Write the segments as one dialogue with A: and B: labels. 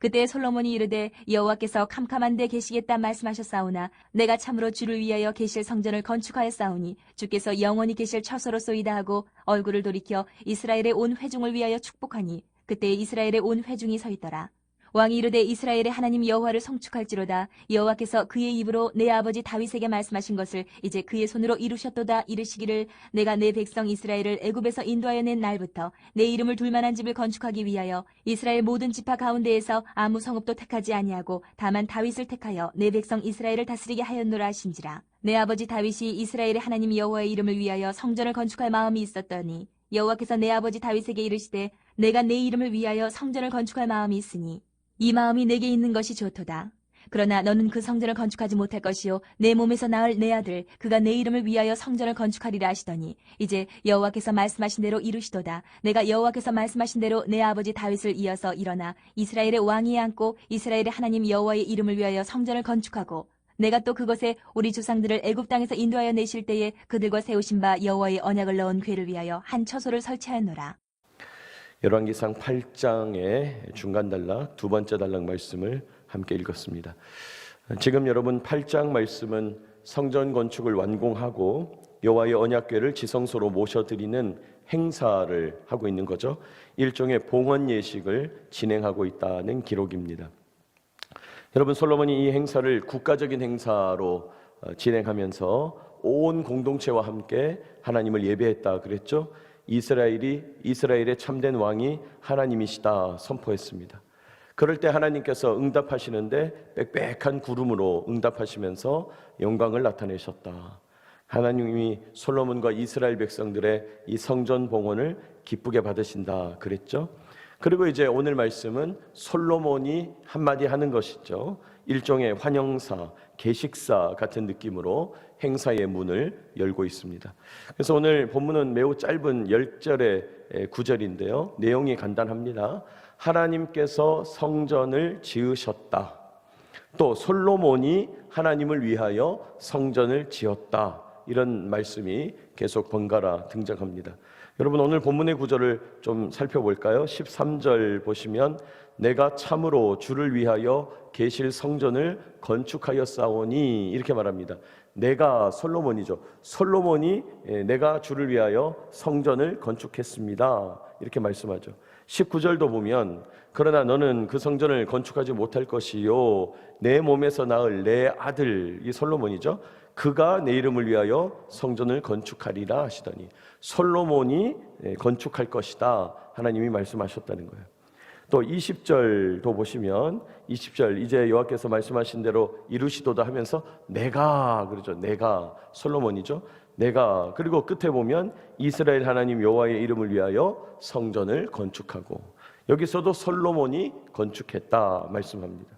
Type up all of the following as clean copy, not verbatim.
A: 그때 솔로몬이 이르되 여호와께서 캄캄한 데 계시겠다 말씀하셨사오나 내가 참으로 주를 위하여 계실 성전을 건축하였사오니 주께서 영원히 계실 처소로소이다 하고 얼굴을 돌이켜 이스라엘의 온 회중을 위하여 축복하니 그때 이스라엘의 온 회중이 서 있더라. 왕이 이르되 이스라엘의 하나님 여호와를 송축할지로다. 여호와께서 그의 입으로 내 아버지 다윗에게 말씀하신 것을 이제 그의 손으로 이루셨도다. 이르시기를 내가 내 백성 이스라엘을 애굽에서 인도하여 낸 날부터 내 이름을 둘 만한 집을 건축하기 위하여 이스라엘 모든 지파 가운데에서 아무 성읍도 택하지 아니하고 다만 다윗을 택하여 내 백성 이스라엘을 다스리게 하였노라 하신지라. 내 아버지 다윗이 이스라엘의 하나님 여호와의 이름을 위하여 성전을 건축할 마음이 있었더니 여호와께서 내 아버지 다윗에게 이르시되 내가 내 이름을 위하여 성전을 건축할 마음이 있으니 이 마음이 내게 있는 것이 좋도다. 그러나 너는 그 성전을 건축하지 못할 것이요 내 몸에서 낳을 내 아들 그가 내 이름을 위하여 성전을 건축하리라 하시더니 이제 여호와께서 말씀하신 대로 이루시도다. 내가 여호와께서 말씀하신 대로 내 아버지 다윗을 이어서 일어나 이스라엘의 왕위에 앉고 이스라엘의 하나님 여호와의 이름을 위하여 성전을 건축하고 내가 또 그것에 우리 조상들을 애굽 땅에서 인도하여 내실 때에 그들과 세우신 바 여호와의 언약을 넣은 궤를 위하여 한 처소를 설치하였노라.
B: 열왕기상 8장의 중간 단락 두 번째 단락 말씀을 함께 읽었습니다. 지금 여러분 8장 말씀은 성전 건축을 완공하고 여호와의 언약궤를 지성소로 모셔드리는 행사를 하고 있는 거죠. 일종의 봉헌 예식을 진행하고 있다는 기록입니다. 여러분 솔로몬이 이 행사를 국가적인 행사로 진행하면서 온 공동체와 함께 하나님을 예배했다 그랬죠. 이스라엘의 참된 왕이 하나님이시다 선포했습니다. 그럴 때 하나님께서 응답하시는데 빽빽한 구름으로 응답하시면서 영광을 나타내셨다. 하나님이 솔로몬과 이스라엘 백성들의 이 성전 봉헌을 기쁘게 받으신다 그랬죠. 그리고 이제 오늘 말씀은 솔로몬이 한마디 하는 것이죠. 일종의 환영사, 계식사 같은 느낌으로 행사의 문을 열고 있습니다. 그래서 오늘 본문은 매우 짧은 10절의 구절인데요. 내용이 간단합니다. 하나님께서 성전을 지으셨다. 또 솔로몬이 하나님을 위하여 성전을 지었다. 이런 말씀이 계속 번갈아 등장합니다. 여러분 오늘 본문의 구절을 좀 살펴볼까요? 13절 보시면 내가 참으로 주를 위하여 계실 성전을 건축하였사오니 이렇게 말합니다. 내가 솔로몬이죠. 솔로몬이 내가 주를 위하여 성전을 건축했습니다. 이렇게 말씀하죠. 19절도 보면 그러나 너는 그 성전을 건축하지 못할 것이요 내 몸에서 낳을 내 아들 이 솔로몬이죠. 그가 내 이름을 위하여 성전을 건축하리라 하시더니 솔로몬이 건축할 것이다 하나님이 말씀하셨다는 거예요. 또 20절도 보시면 20절 이제 여호와께서 말씀하신 대로 이루시도다 하면서 내가 그러죠. 내가 솔로몬이죠. 내가 그리고 끝에 보면 이스라엘 하나님 여호와의 이름을 위하여 성전을 건축하고 여기서도 솔로몬이 건축했다 말씀합니다.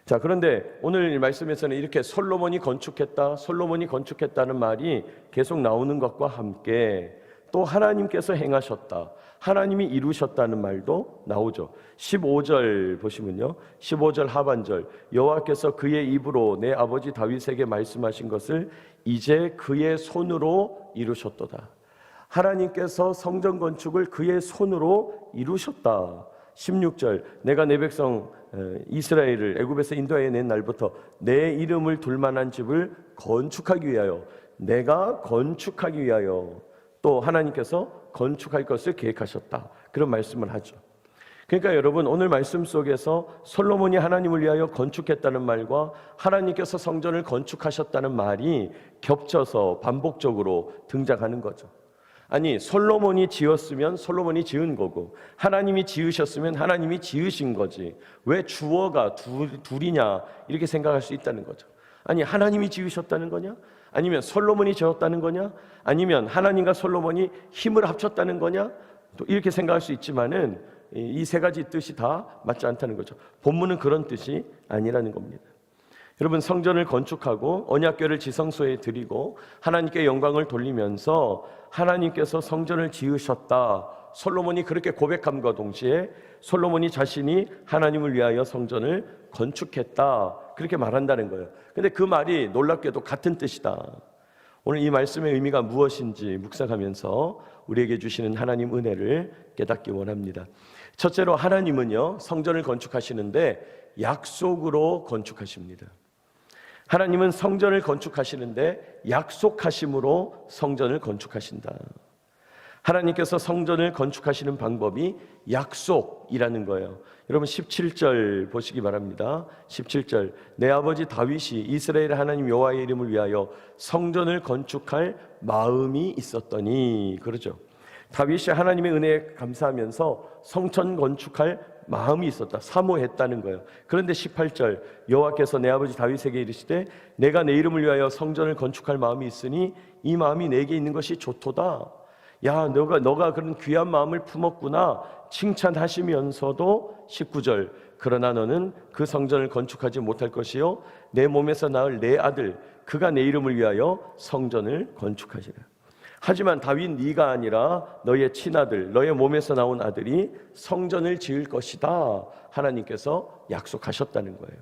B: 자, 그런데 오늘 말씀에서는 이렇게 솔로몬이 건축했다는 말이 계속 나오는 것과 함께 또 하나님께서 행하셨다, 하나님이 이루셨다는 말도 나오죠. 15절 보시면요, 15절 하반절 여호와께서 그의 입으로 내 아버지 다윗에게 말씀하신 것을 이제 그의 손으로 이루셨도다. 하나님께서 성전 건축을 그의 손으로 이루셨다. 16절 내가 내 백성 이스라엘을 애굽에서 인도하여 낸 날부터 내 이름을 둘 만한 집을 건축하기 위하여 내가 건축하기 위하여 또 하나님께서 건축할 것을 계획하셨다. 그런 말씀을 하죠. 그러니까 여러분 오늘 말씀 속에서 솔로몬이 하나님을 위하여 건축했다는 말과 하나님께서 성전을 건축하셨다는 말이 겹쳐서 반복적으로 등장하는 거죠. 아니 솔로몬이 지었으면 솔로몬이 지은 거고 하나님이 지으셨으면 하나님이 지으신 거지 왜 주어가 둘이냐 이렇게 생각할 수 있다는 거죠. 아니 하나님이 지으셨다는 거냐? 아니면 솔로몬이 지었다는 거냐? 아니면 하나님과 솔로몬이 힘을 합쳤다는 거냐? 또 이렇게 생각할 수 있지만은 이 세 가지 뜻이 다 맞지 않다는 거죠. 본문은 그런 뜻이 아니라는 겁니다. 여러분 성전을 건축하고 언약궤를 지성소에 드리고 하나님께 영광을 돌리면서 하나님께서 성전을 지으셨다. 솔로몬이 그렇게 고백함과 동시에 솔로몬이 자신이 하나님을 위하여 성전을 건축했다. 그렇게 말한다는 거예요. 근데 그 말이 놀랍게도 같은 뜻이다. 오늘 이 말씀의 의미가 무엇인지 묵상하면서 우리에게 주시는 하나님 은혜를 깨닫기 원합니다. 첫째로 하나님은요, 성전을 건축하시는데 약속으로 건축하십니다. 하나님은 성전을 건축하시는데 약속하심으로 성전을 건축하신다. 하나님께서 성전을 건축하시는 방법이 약속이라는 거예요. 여러분 17절 보시기 바랍니다. 17절, 내 아버지 다윗이 이스라엘의 하나님 여호와의 이름을 위하여 성전을 건축할 마음이 있었더니, 그러죠. 다윗이 하나님의 은혜에 감사하면서 성전 건축할 마음이 있었다, 사모했다는 거예요. 그런데 18절, 여호와께서 내 아버지 다윗에게 이르시되 내가 내 이름을 위하여 성전을 건축할 마음이 있으니 이 마음이 내게 있는 것이 좋도다. 야, 너가 그런 귀한 마음을 품었구나 칭찬하시면서도 19절, 그러나 너는 그 성전을 건축하지 못할 것이요 내 몸에서 낳을 내 아들 그가 내 이름을 위하여 성전을 건축하시라. 하지만 다윗 네가 아니라 너의 친아들 너의 몸에서 나온 아들이 성전을 지을 것이다, 하나님께서 약속하셨다는 거예요.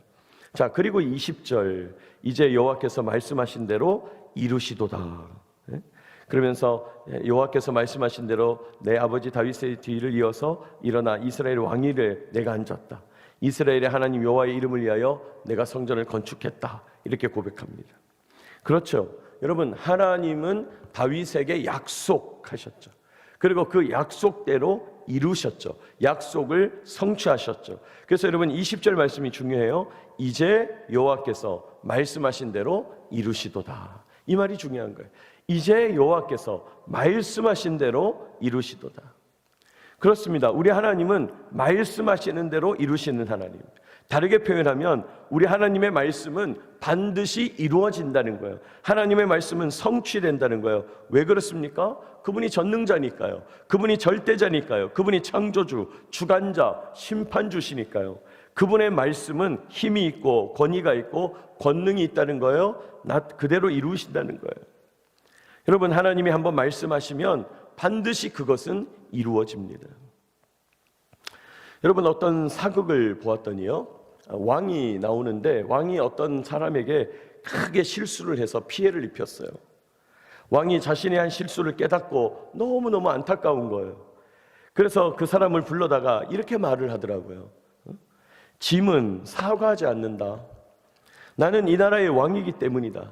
B: 자, 그리고 20절, 이제 여호와께서 말씀하신 대로 이루시도다. 그러면서 여호와께서 말씀하신 대로 내 아버지 다윗의 뒤를 이어서 일어나 이스라엘 왕위를 내가 앉았다. 이스라엘의 하나님 여호와의 이름을 위하여 내가 성전을 건축했다, 이렇게 고백합니다. 그렇죠. 여러분, 하나님은 다윗에게 약속하셨죠. 그리고 그 약속대로 이루셨죠. 약속을 성취하셨죠. 그래서 여러분 20절 말씀이 중요해요. 이제 여호와께서 말씀하신 대로 이루시도다. 이 말이 중요한 거예요. 이제 여호와께서 말씀하신 대로 이루시도다. 그렇습니다. 우리 하나님은 말씀하시는 대로 이루시는 하나님. 다르게 표현하면 우리 하나님의 말씀은 반드시 이루어진다는 거예요. 하나님의 말씀은 성취된다는 거예요. 왜 그렇습니까? 그분이 전능자니까요. 그분이 절대자니까요. 그분이 창조주, 주관자, 심판주시니까요. 그분의 말씀은 힘이 있고 권위가 있고 권능이 있다는 거예요. 그대로 이루신다는 거예요. 여러분, 하나님이 한번 말씀하시면 반드시 그것은 이루어집니다. 여러분, 어떤 사극을 보았더니요, 왕이 나오는데 왕이 어떤 사람에게 크게 실수를 해서 피해를 입혔어요. 왕이 자신의 한 실수를 깨닫고 너무너무 안타까운 거예요. 그래서 그 사람을 불러다가 이렇게 말을 하더라고요. 짐은 사과하지 않는다. 나는 이 나라의 왕이기 때문이다.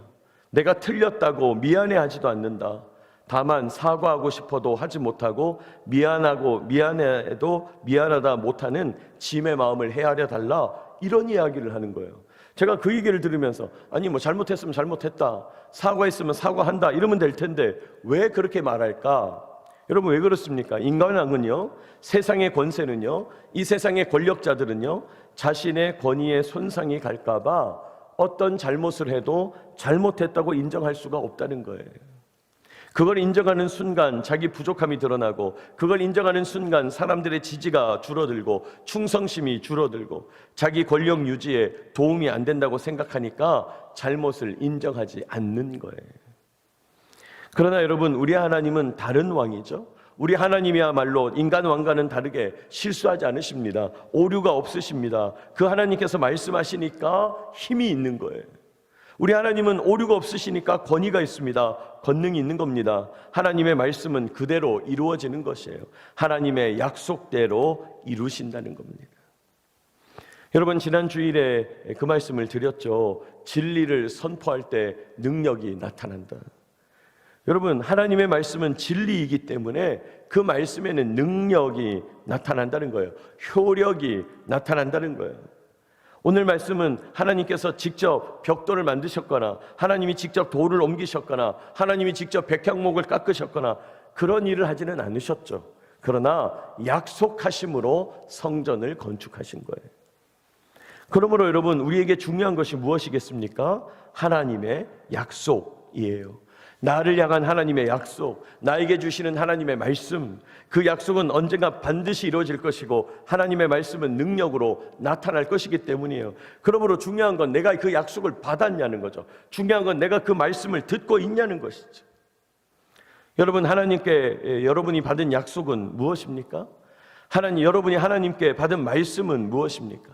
B: 내가 틀렸다고 미안해하지도 않는다. 다만 사과하고 싶어도 하지 못하고 미안해도 미안하다 못하는 짐의 마음을 헤아려 달라, 이런 이야기를 하는 거예요. 제가 그 얘기를 들으면서 아니 뭐 잘못했으면 잘못했다, 사과했으면 사과한다 이러면 될 텐데 왜 그렇게 말할까? 여러분, 왜 그렇습니까? 인간은요, 세상의 권세는요, 이 세상의 권력자들은요, 자신의 권위에 손상이 갈까 봐 어떤 잘못을 해도 잘못했다고 인정할 수가 없다는 거예요. 그걸 인정하는 순간 자기 부족함이 드러나고, 그걸 인정하는 순간 사람들의 지지가 줄어들고 충성심이 줄어들고 자기 권력 유지에 도움이 안 된다고 생각하니까 잘못을 인정하지 않는 거예요. 그러나 여러분, 우리 하나님은 다른 왕이죠. 우리 하나님이야말로 인간 왕과는 다르게 실수하지 않으십니다. 오류가 없으십니다. 그 하나님께서 말씀하시니까 힘이 있는 거예요. 우리 하나님은 오류가 없으시니까 권위가 있습니다. 권능이 있는 겁니다. 하나님의 말씀은 그대로 이루어지는 것이에요. 하나님의 약속대로 이루신다는 겁니다. 여러분, 지난 주일에 그 말씀을 드렸죠. 진리를 선포할 때 능력이 나타난다. 여러분, 하나님의 말씀은 진리이기 때문에 그 말씀에는 능력이 나타난다는 거예요. 효력이 나타난다는 거예요. 오늘 말씀은 하나님께서 직접 벽돌을 만드셨거나 하나님이 직접 돌을 옮기셨거나 하나님이 직접 백향목을 깎으셨거나 그런 일을 하지는 않으셨죠. 그러나 약속하심으로 성전을 건축하신 거예요. 그러므로 여러분, 우리에게 중요한 것이 무엇이겠습니까? 하나님의 약속이에요. 나를 향한 하나님의 약속, 나에게 주시는 하나님의 말씀, 그 약속은 언젠가 반드시 이루어질 것이고 하나님의 말씀은 능력으로 나타날 것이기 때문이에요. 그러므로 중요한 건 내가 그 약속을 받았냐는 거죠. 중요한 건 내가 그 말씀을 듣고 있냐는 것이죠. 여러분, 하나님께 여러분이 받은 약속은 무엇입니까? 여러분이 하나님께 받은 말씀은 무엇입니까?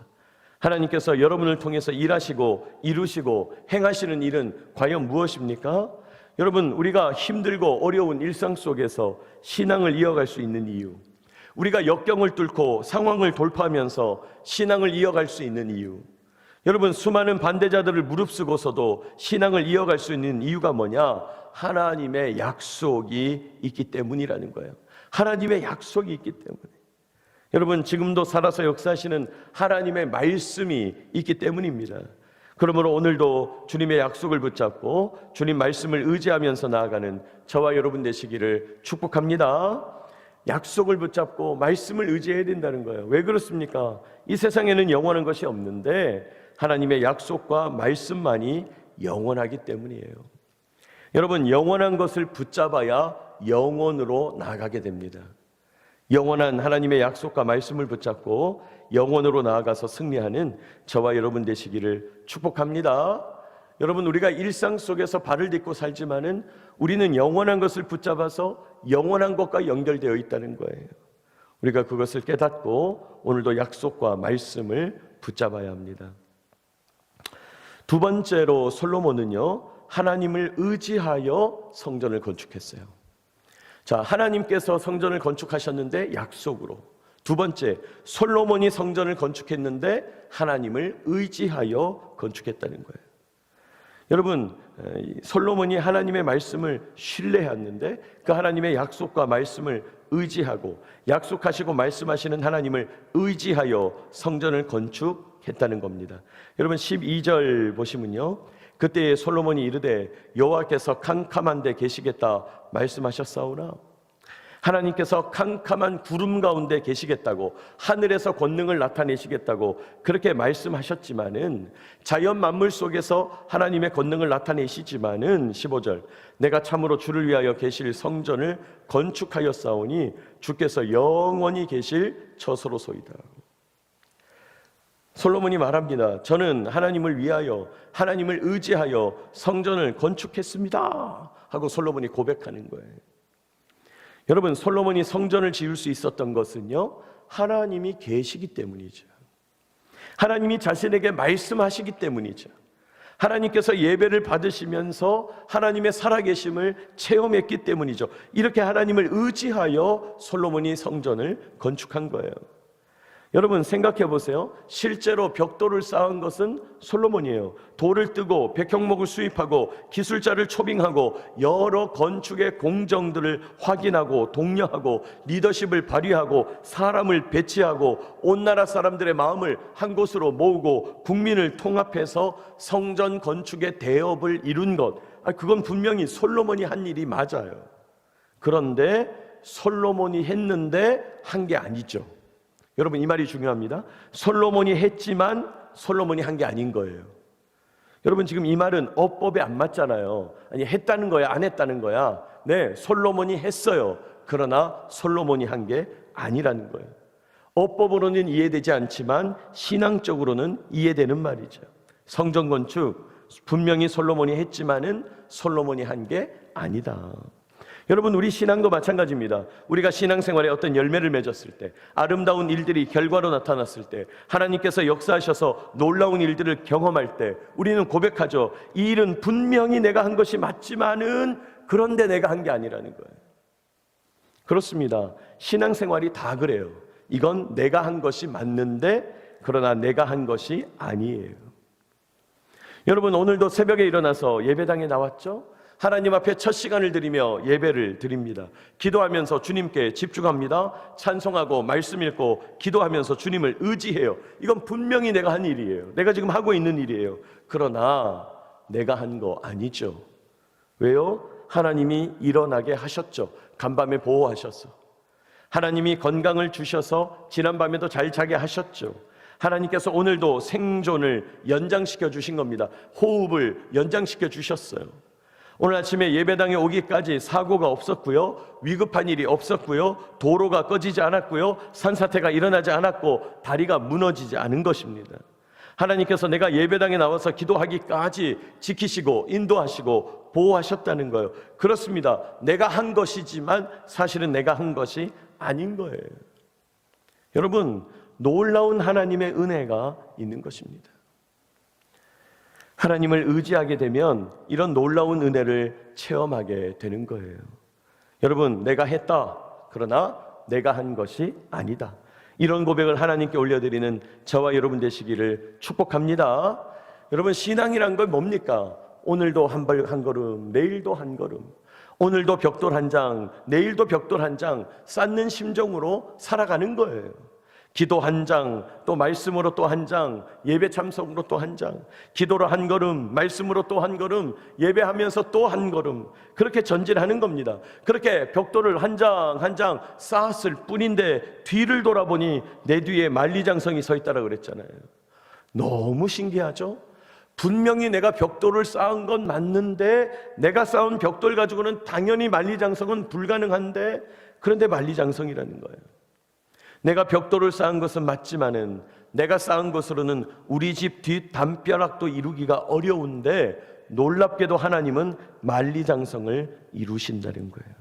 B: 하나님께서 여러분을 통해서 일하시고 이루시고 행하시는 일은 과연 무엇입니까? 여러분, 우리가 힘들고 어려운 일상 속에서 신앙을 이어갈 수 있는 이유, 우리가 역경을 뚫고 상황을 돌파하면서 신앙을 이어갈 수 있는 이유, 여러분 수많은 반대자들을 무릅쓰고서도 신앙을 이어갈 수 있는 이유가 뭐냐? 하나님의 약속이 있기 때문이라는 거예요. 하나님의 약속이 있기 때문에. 여러분 지금도 살아서 역사하시는 하나님의 말씀이 있기 때문입니다. 그러므로 오늘도 주님의 약속을 붙잡고 주님 말씀을 의지하면서 나아가는 저와 여러분 되시기를 축복합니다. 약속을 붙잡고 말씀을 의지해야 된다는 거예요. 왜 그렇습니까? 이 세상에는 영원한 것이 없는데 하나님의 약속과 말씀만이 영원하기 때문이에요. 여러분 영원한 것을 붙잡아야 영원으로 나아가게 됩니다. 영원한 하나님의 약속과 말씀을 붙잡고 영원으로 나아가서 승리하는 저와 여러분 되시기를 축복합니다. 여러분 우리가 일상 속에서 발을 딛고 살지만은 우리는 영원한 것을 붙잡아서 영원한 것과 연결되어 있다는 거예요. 우리가 그것을 깨닫고 오늘도 약속과 말씀을 붙잡아야 합니다. 두 번째로 솔로몬은요, 하나님을 의지하여 성전을 건축했어요. 자, 하나님께서 성전을 건축하셨는데 약속으로. 두 번째, 솔로몬이 성전을 건축했는데 하나님을 의지하여 건축했다는 거예요. 여러분, 솔로몬이 하나님의 말씀을 신뢰했는데 그 하나님의 약속과 말씀을 의지하고 약속하시고 말씀하시는 하나님을 의지하여 성전을 건축했다는 겁니다. 여러분 12절 보시면요, 그때 솔로몬이 이르되 여호와께서 캄캄한 데 계시겠다 말씀하셨사오나, 하나님께서 캄캄한 구름 가운데 계시겠다고, 하늘에서 권능을 나타내시겠다고 그렇게 말씀하셨지만은, 자연 만물 속에서 하나님의 권능을 나타내시지만은 15절, 내가 참으로 주를 위하여 계실 성전을 건축하였사오니 주께서 영원히 계실 처소로소이다. 솔로몬이 말합니다. 저는 하나님을 위하여, 하나님을 의지하여 성전을 건축했습니다 하고 솔로몬이 고백하는 거예요. 여러분, 솔로몬이 성전을 지을 수 있었던 것은요, 하나님이 계시기 때문이죠. 하나님이 자신에게 말씀하시기 때문이죠. 하나님께서 예배를 받으시면서 하나님의 살아계심을 체험했기 때문이죠. 이렇게 하나님을 의지하여 솔로몬이 성전을 건축한 거예요. 여러분 생각해 보세요. 실제로 벽돌을 쌓은 것은 솔로몬이에요. 돌을 뜨고 백형목을 수입하고 기술자를 초빙하고 여러 건축의 공정들을 확인하고 독려하고 리더십을 발휘하고 사람을 배치하고 온 나라 사람들의 마음을 한 곳으로 모으고 국민을 통합해서 성전 건축의 대업을 이룬 것, 그건 분명히 솔로몬이 한 일이 맞아요. 그런데 솔로몬이 했는데 한 게 아니죠. 여러분 이 말이 중요합니다. 솔로몬이 했지만 솔로몬이 한 게 아닌 거예요. 여러분 지금 이 말은 어법에 안 맞잖아요. 아니 했다는 거야, 안 했다는 거야? 네, 솔로몬이 했어요. 그러나 솔로몬이 한 게 아니라는 거예요. 어법으로는 이해되지 않지만 신앙적으로는 이해되는 말이죠. 성전 건축 분명히 솔로몬이 했지만은 솔로몬이 한 게 아니다. 여러분 우리 신앙도 마찬가지입니다. 우리가 신앙생활에 어떤 열매를 맺었을 때, 아름다운 일들이 결과로 나타났을 때, 하나님께서 역사하셔서 놀라운 일들을 경험할 때 우리는 고백하죠. 이 일은 분명히 내가 한 것이 맞지만은 그런데 내가 한 게 아니라는 거예요. 그렇습니다. 신앙생활이 다 그래요. 이건 내가 한 것이 맞는데 그러나 내가 한 것이 아니에요. 여러분 오늘도 새벽에 일어나서 예배당에 나왔죠? 하나님 앞에 첫 시간을 드리며 예배를 드립니다. 기도하면서 주님께 집중합니다. 찬송하고 말씀 읽고 기도하면서 주님을 의지해요. 이건 분명히 내가 한 일이에요. 내가 지금 하고 있는 일이에요. 그러나 내가 한 거 아니죠. 왜요? 하나님이 일어나게 하셨죠. 간밤에 보호하셨어. 하나님이 건강을 주셔서 지난밤에도 잘 자게 하셨죠. 하나님께서 오늘도 생존을 연장시켜 주신 겁니다. 호흡을 연장시켜 주셨어요. 오늘 아침에 예배당에 오기까지 사고가 없었고요, 위급한 일이 없었고요, 도로가 꺼지지 않았고요, 산사태가 일어나지 않았고 다리가 무너지지 않은 것입니다. 하나님께서 내가 예배당에 나와서 기도하기까지 지키시고 인도하시고 보호하셨다는 거예요. 그렇습니다. 내가 한 것이지만 사실은 내가 한 것이 아닌 거예요. 여러분 놀라운 하나님의 은혜가 있는 것입니다. 하나님을 의지하게 되면 이런 놀라운 은혜를 체험하게 되는 거예요. 여러분 내가 했다. 그러나 내가 한 것이 아니다. 이런 고백을 하나님께 올려드리는 저와 여러분 되시기를 축복합니다. 여러분, 신앙이란 건 뭡니까? 오늘도 한 걸음, 내일도 한 걸음, 오늘도 벽돌 한 장, 내일도 벽돌 한 장 쌓는 심정으로 살아가는 거예요. 기도 한 장, 또 말씀으로 또 한 장, 예배 참석으로 또 한 장, 기도로 한 걸음, 말씀으로 또 한 걸음, 예배하면서 또 한 걸음, 그렇게 전진하는 겁니다. 그렇게 벽돌을 한 장 한 장 쌓았을 뿐인데 뒤를 돌아보니 내 뒤에 만리장성이 서 있다라 그랬잖아요. 너무 신기하죠? 분명히 내가 벽돌을 쌓은 건 맞는데, 내가 쌓은 벽돌 가지고는 당연히 만리장성은 불가능한데, 그런데 만리장성이라는 거예요. 내가 벽돌을 쌓은 것은 맞지만은 내가 쌓은 것으로는 우리 집 뒷 담벼락도 이루기가 어려운데, 놀랍게도 하나님은 만리장성을 이루신다는 거예요.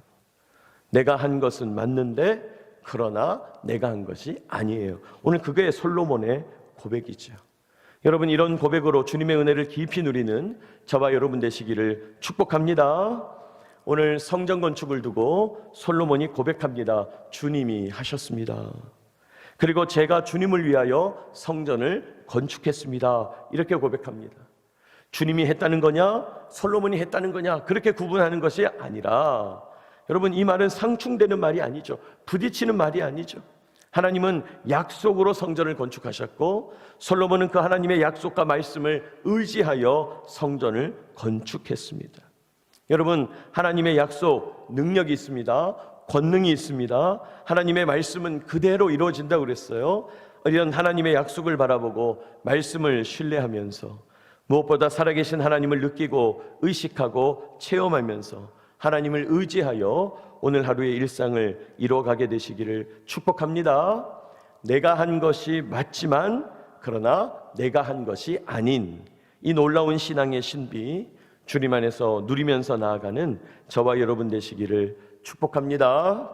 B: 내가 한 것은 맞는데 그러나 내가 한 것이 아니에요. 오늘 그게 솔로몬의 고백이죠. 여러분, 이런 고백으로 주님의 은혜를 깊이 누리는 저와 여러분 되시기를 축복합니다. 오늘 성전 건축을 두고 솔로몬이 고백합니다. 주님이 하셨습니다. 그리고 제가 주님을 위하여 성전을 건축했습니다. 이렇게 고백합니다. 주님이 했다는 거냐, 솔로몬이 했다는 거냐, 그렇게 구분하는 것이 아니라, 여러분, 이 말은 상충되는 말이 아니죠. 부딪히는 말이 아니죠. 하나님은 약속으로 성전을 건축하셨고, 솔로몬은 그 하나님의 약속과 말씀을 의지하여 성전을 건축했습니다. 여러분, 하나님의 약속 능력이 있습니다. 권능이 있습니다. 하나님의 말씀은 그대로 이루어진다고 그랬어요. 이런 하나님의 약속을 바라보고 말씀을 신뢰하면서, 무엇보다 살아계신 하나님을 느끼고 의식하고 체험하면서 하나님을 의지하여 오늘 하루의 일상을 이루어가게 되시기를 축복합니다. 내가 한 것이 맞지만 그러나 내가 한 것이 아닌 이 놀라운 신앙의 신비, 주님 안에서 누리면서 나아가는 저와 여러분 되시기를 축복합니다.